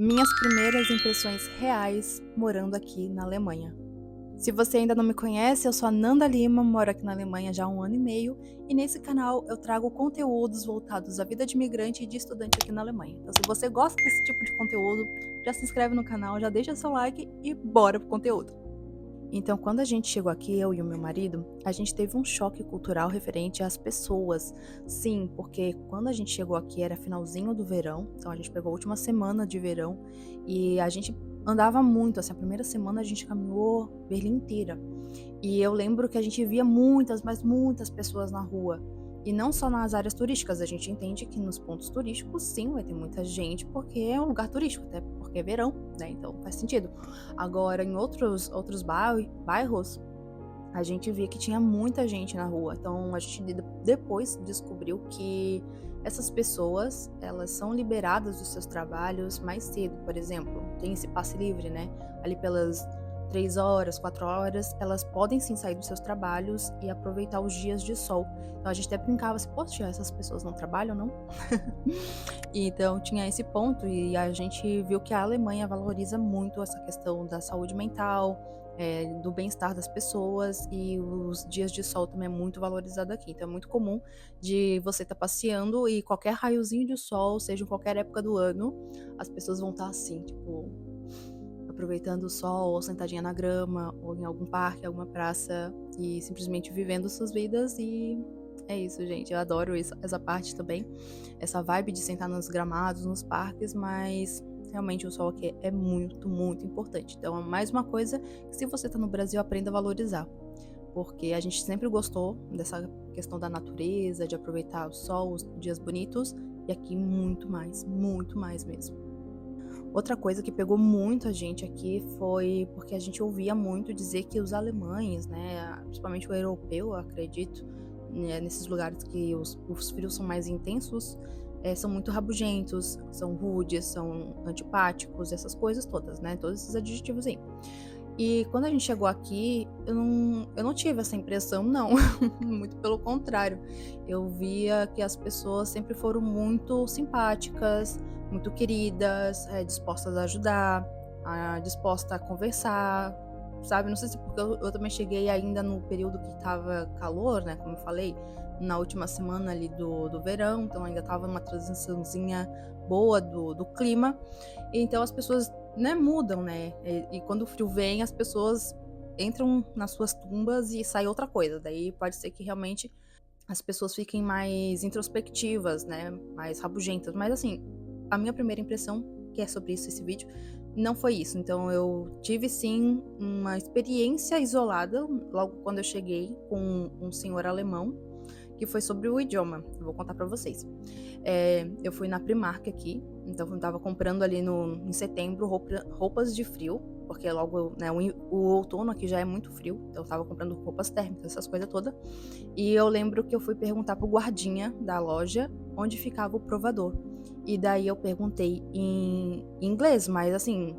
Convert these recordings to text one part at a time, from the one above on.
Minhas primeiras impressões reais morando aqui na Alemanha. Se você ainda não me conhece, eu sou a Nanda Lima, moro aqui na Alemanha já há 1 ano e meio e nesse canal eu trago conteúdos voltados à vida de imigrante e de estudante aqui na Alemanha. Então, se você gosta desse tipo de conteúdo, já se inscreve no canal, já deixa seu like e bora pro conteúdo. Então, quando a gente chegou aqui, eu e o meu marido, a gente teve um choque cultural referente às pessoas. Sim, porque quando a gente chegou aqui era finalzinho do verão, então a gente pegou a última semana de verão e a gente andava muito, assim, a primeira semana a gente caminhou Berlim inteira. E eu lembro que a gente via muitas, mas muitas pessoas na rua. E não só nas áreas turísticas, a gente entende que nos pontos turísticos, sim, vai ter muita gente, porque é um lugar turístico, até porque é verão, né? Então faz sentido. Agora, em outros bairros, a gente via que tinha muita gente na rua. Então a gente depois descobriu que essas pessoas, elas são liberadas dos seus trabalhos mais cedo, por exemplo. Tem esse passe livre, né? Ali pelas 3 horas, 4 horas, elas podem sim sair dos seus trabalhos e aproveitar os dias de sol. Então a gente até brincava assim, poxa, essas pessoas não trabalham, não? Então tinha esse ponto e a gente viu que a Alemanha valoriza muito essa questão da saúde mental, do bem-estar das pessoas e os dias de sol também é muito valorizado aqui. Então é muito comum de você estar passeando e qualquer raiozinho de sol, seja em qualquer época do ano, as pessoas vão estar assim, tipo, aproveitando o sol, ou sentadinha na grama, ou em algum parque, alguma praça, e simplesmente vivendo suas vidas e é isso, gente. Eu adoro isso, essa parte também, essa vibe de sentar nos gramados, nos parques, mas realmente o sol aqui é muito, muito importante. Então é mais uma coisa que se você tá no Brasil, aprenda a valorizar. Porque a gente sempre gostou dessa questão da natureza, de aproveitar o sol, os dias bonitos, e aqui muito mais mesmo. Outra coisa que pegou muito a gente aqui foi porque a gente ouvia muito dizer que os alemães, né, principalmente o europeu, eu acredito, né, nesses lugares que os frios são mais intensos, são muito rabugentos, são rudes, são antipáticos, essas coisas todas, né, todos esses adjetivos aí. E quando a gente chegou aqui, eu não tive essa impressão, não. Muito pelo contrário. Eu via que as pessoas sempre foram muito simpáticas, muito queridas, dispostas a ajudar, disposta a conversar, sabe? Não sei se porque eu também cheguei ainda no período que estava calor, né? Como eu falei, na última semana ali do verão, então ainda estava numa transiçãozinha boa do clima. Então as pessoas, né, mudam, né? E quando o frio vem, as pessoas entram nas suas tumbas e sai outra coisa. Daí pode ser que realmente as pessoas fiquem mais introspectivas, né? Mais rabugentas. Mas assim, a minha primeira impressão, que é sobre isso esse vídeo, não foi isso. Então eu tive sim uma experiência isolada logo quando eu cheguei com um senhor alemão, que foi sobre o idioma. Eu vou contar pra vocês. Eu fui na Primark aqui, então eu tava comprando ali em setembro roupas de frio, porque logo, né, o outono aqui já é muito frio, então eu tava comprando roupas térmicas, essas coisas todas. E eu lembro que eu fui perguntar pro guardinha da loja onde ficava o provador. E daí eu perguntei em inglês, mas assim,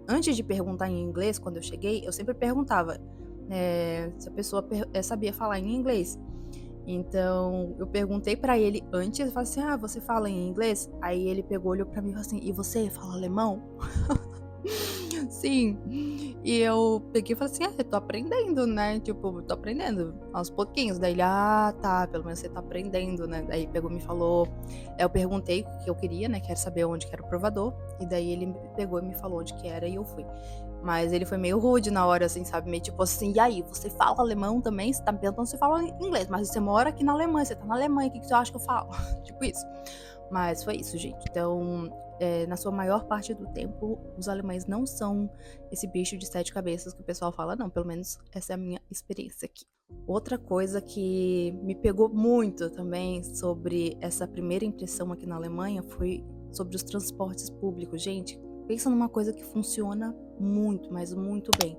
antes de perguntar em inglês, quando eu cheguei, eu sempre perguntava se a pessoa sabia falar em inglês. Então, eu perguntei pra ele antes, eu falei assim: "Ah, você fala em inglês?" Aí ele pegou, olhou pra mim e falou assim: "E você fala alemão?" Sim. E eu peguei e falei assim: eu tô aprendendo, né, tipo, tô aprendendo aos pouquinhos". Daí ele: "Ah, tá, pelo menos você tá aprendendo, né". Daí pegou e me falou eu perguntei o que eu queria, né, quero saber onde que era o provador, e daí ele pegou e me falou onde que era e eu fui. Mas ele foi meio rude na hora, assim, sabe, meio tipo assim: "E aí, você fala alemão também? Você tá me perguntando se você fala inglês, mas você mora aqui na Alemanha, você tá na Alemanha, o que que você acha que eu falo?" Tipo isso. Mas foi isso, gente. Então, na sua maior parte do tempo, os alemães não são esse bicho de 7 cabeças que o pessoal fala, não. Pelo menos essa é a minha experiência aqui. Outra coisa que me pegou muito também sobre essa primeira impressão aqui na Alemanha foi sobre os transportes públicos. Gente, pensa numa coisa que funciona muito, mas muito bem.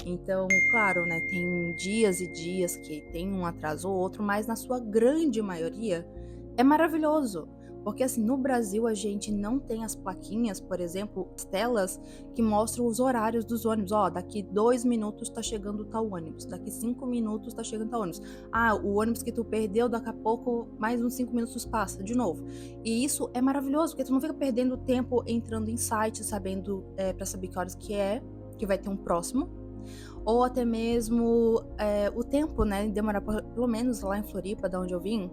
Então, claro, né, tem dias e dias que tem um atraso ou outro, mas na sua grande maioria é maravilhoso. Porque assim, no Brasil a gente não tem as plaquinhas, por exemplo, as telas que mostram os horários dos ônibus. Ó, daqui 2 minutos tá chegando tal ônibus, daqui 5 minutos tá chegando tal ônibus. Ah, o ônibus que tu perdeu, daqui a pouco mais uns 5 minutos passa de novo. E isso é maravilhoso, porque tu não fica perdendo tempo entrando em sites, sabendo, para saber que horas que vai ter um próximo, ou até mesmo o tempo, né, demorar pelo menos lá em Floripa, da onde eu vim,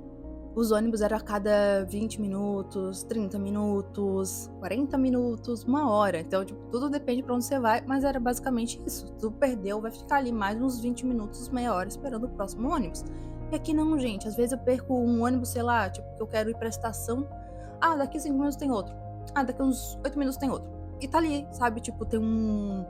os ônibus eram a cada 20 minutos, 30 minutos, 40 minutos, 1 hora. Então, tipo, tudo depende pra onde você vai, mas era basicamente isso. Tu perdeu, vai ficar ali mais uns 20 minutos, meia hora esperando o próximo ônibus. E aqui não, gente. Às vezes eu perco um ônibus, sei lá, tipo, que eu quero ir pra estação. Ah, daqui 5 minutos tem outro. Ah, daqui uns 8 minutos tem outro. E tá ali, sabe? Tipo, tem um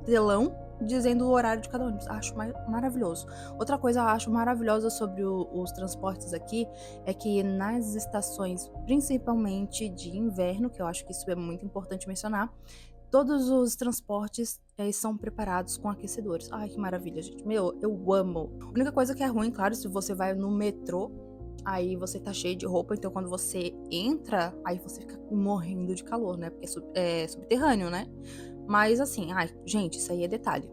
telão dizendo o horário de cada ônibus. Acho maravilhoso. Outra coisa que eu acho maravilhosa sobre os transportes aqui é que nas estações, principalmente de inverno, que eu acho que isso é muito importante mencionar, todos os transportes são preparados com aquecedores. Ai, que maravilha, gente. Meu, eu amo. A única coisa que é ruim, claro, se você vai no metrô, aí você tá cheio de roupa, então quando você entra, aí você fica morrendo de calor, né? Porque é subterrâneo, né? Mas assim, ai, gente, isso aí é detalhe.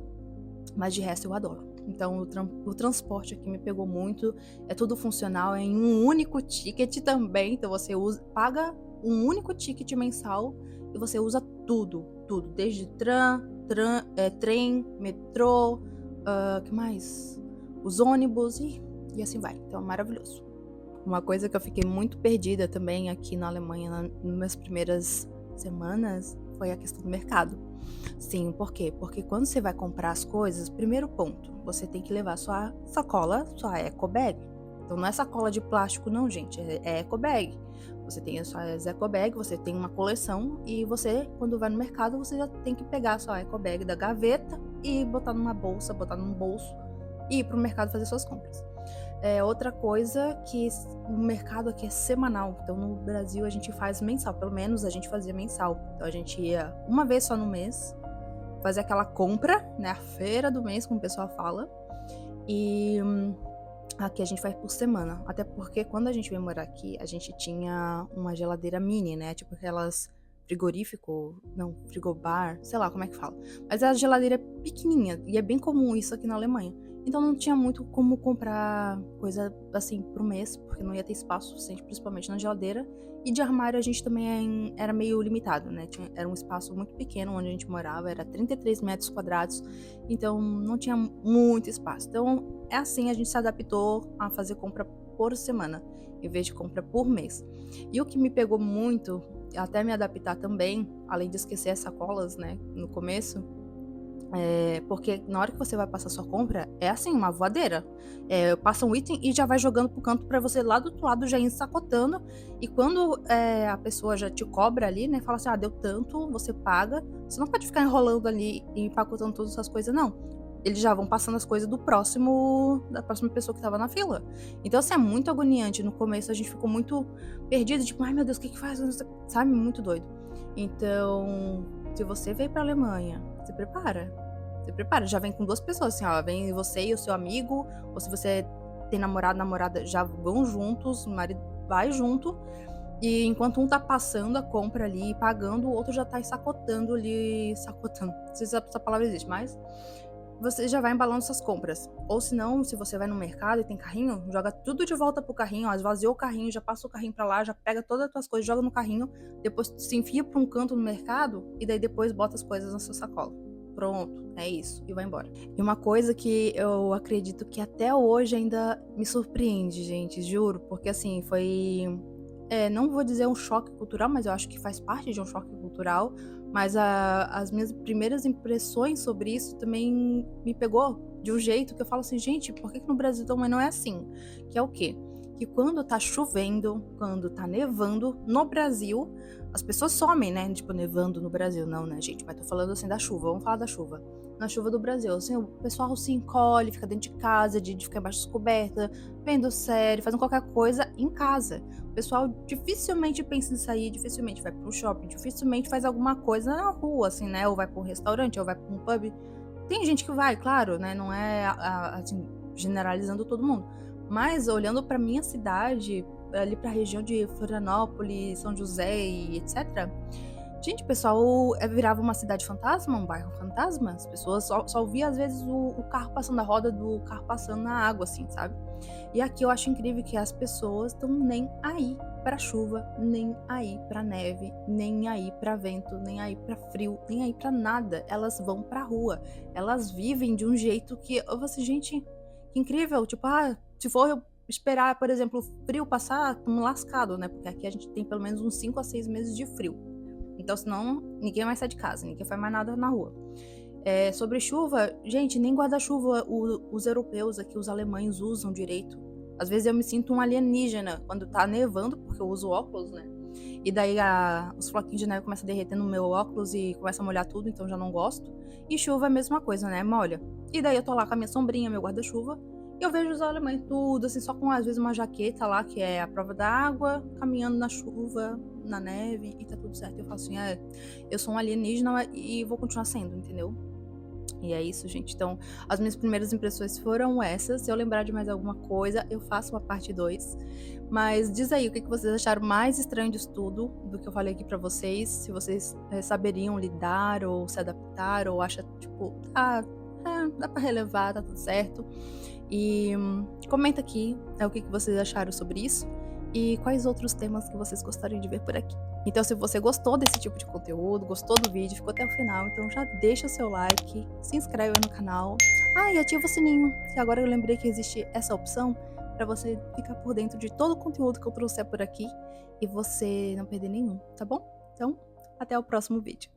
Mas de resto eu adoro. Então o transporte aqui me pegou muito. É tudo funcional, é em um único ticket também. Então você paga um único ticket mensal e você usa tudo, tudo. Desde trem, metrô, que mais? Os ônibus e assim vai. Então é maravilhoso. Uma coisa que eu fiquei muito perdida também aqui na Alemanha nas minhas primeiras semanas foi a questão do mercado. Sim, por quê? Porque quando você vai comprar as coisas, primeiro ponto, você tem que levar sua sacola, sua eco bag. Então não é sacola de plástico não, gente, é eco bag. Você tem as suas eco bag, você tem uma coleção e você, quando vai no mercado, você já tem que pegar a sua eco bag da gaveta e botar numa bolsa, botar num bolso e ir pro mercado fazer suas compras. Outra coisa que o mercado aqui é semanal, então no Brasil a gente faz mensal, pelo menos a gente fazia mensal. Então a gente ia uma vez só no mês, fazer aquela compra, né, a feira do mês, como o pessoal fala, e aqui a gente faz por semana, até porque quando a gente veio morar aqui, a gente tinha uma geladeira mini, né, tipo aquelas frigobar, sei lá como é que fala, mas a geladeira é pequenininha, e é bem comum isso aqui na Alemanha. Então não tinha muito como comprar coisa assim pro mês, porque não ia ter espaço suficiente, principalmente na geladeira. E de armário a gente também era meio limitado, né? Era um espaço muito pequeno onde a gente morava, era 33 metros quadrados, então não tinha muito espaço. Então é assim, a gente se adaptou a fazer compra por semana, em vez de compra por mês. E o que me pegou muito, até me adaptar também, além de esquecer as sacolas, né, no começo, porque na hora que você vai passar sua compra, é assim, uma voadeira. Passa um item e já vai jogando pro canto pra você lá do outro lado já ir ensacotando. E quando a pessoa já te cobra ali, né, fala assim, deu tanto, você paga. Você não pode ficar enrolando ali e empacotando todas essas coisas, não. Eles já vão passando as coisas da próxima pessoa que tava na fila. Então, assim, é muito agoniante. No começo a gente ficou muito perdido, tipo, ai meu Deus, o que faz? Sabe, muito doido. Então, se você veio pra Alemanha, se prepara. Se prepara, já vem com 2 pessoas, assim, ó. Vem você e o seu amigo, ou se você tem namorado, namorada, já vão juntos, o marido vai junto. E enquanto um tá passando a compra ali, pagando, o outro já tá sacotando ali. Sacotando. Não sei se essa palavra existe, mas você já vai embalando suas compras. Ou se não, se você vai no mercado e tem carrinho, joga tudo de volta pro carrinho, ó, esvaziou o carrinho, já passa o carrinho pra lá, já pega todas as tuas coisas, joga no carrinho, depois se enfia pra um canto no mercado e daí depois bota as coisas na sua sacola. Pronto, é isso, e vai embora. E uma coisa que eu acredito que até hoje ainda me surpreende, gente, juro, porque assim, foi não vou dizer um choque cultural, mas eu acho que faz parte de um choque cultural. Mas as minhas primeiras impressões sobre isso também me pegou de um jeito que eu falo assim, gente, por que no Brasil também não é assim? Que é o quê? Que quando tá chovendo, quando tá nevando, no Brasil, as pessoas somem, né? Tipo, nevando no Brasil, não, né, gente? Mas tô falando assim da chuva, vamos falar da chuva. Na chuva do Brasil, assim, o pessoal se encolhe, fica dentro de casa, de ficar embaixo das cobertas, vendo série, fazendo qualquer coisa em casa. O pessoal dificilmente pensa em sair, dificilmente vai pro shopping, dificilmente faz alguma coisa na rua, assim, né? Ou vai pra um restaurante, ou vai pra um pub. Tem gente que vai, claro, né? Não é assim, generalizando todo mundo. Mas olhando pra minha cidade, ali pra região de Florianópolis, São José e etc. Gente, o pessoal virava uma cidade fantasma, um bairro fantasma. As pessoas só via, às vezes, o carro passando, a roda do carro passando na água, assim, sabe? E aqui eu acho incrível que as pessoas estão nem aí pra chuva, nem aí pra neve, nem aí pra vento, nem aí pra frio, nem aí pra nada. Elas vão pra rua. Elas vivem de um jeito que eu vou assim, gente, que incrível. Tipo, se for eu esperar, por exemplo, o frio passar, tamo lascado, né? Porque aqui a gente tem pelo menos uns 5 a 6 meses de frio. Então, senão, ninguém mais sai de casa, ninguém faz mais nada na rua. Sobre chuva, gente, nem guarda-chuva os europeus aqui, os alemães, usam direito. Às vezes eu me sinto um alienígena quando tá nevando, porque eu uso óculos, né? E daí os floquinhos de neve começam a derreter no meu óculos e começa a molhar tudo, então já não gosto. E chuva é a mesma coisa, né? Molha. E daí eu tô lá com a minha sombrinha, meu guarda-chuva, e eu vejo os alemães tudo, assim, só com às vezes uma jaqueta lá, que é a prova da água, caminhando na chuva, na neve, e tá tudo certo. Eu falo assim, eu sou um alienígena e vou continuar sendo, entendeu? E é isso, gente. Então, as minhas primeiras impressões foram essas. Se eu lembrar de mais alguma coisa, eu faço uma parte 2. Mas diz aí o que vocês acharam mais estranho disso tudo, do que eu falei aqui pra vocês. Se vocês saberiam lidar ou se adaptar, ou acha, tipo, dá pra relevar, tá tudo certo. E comenta aqui o que vocês acharam sobre isso e quais outros temas que vocês gostariam de ver por aqui. Então, se você gostou desse tipo de conteúdo, gostou do vídeo, ficou até o final, então já deixa o seu like, se inscreve no canal. E ativa o sininho, que agora eu lembrei que existe essa opção para você ficar por dentro de todo o conteúdo que eu trouxer por aqui e você não perder nenhum, tá bom? Então, até o próximo vídeo.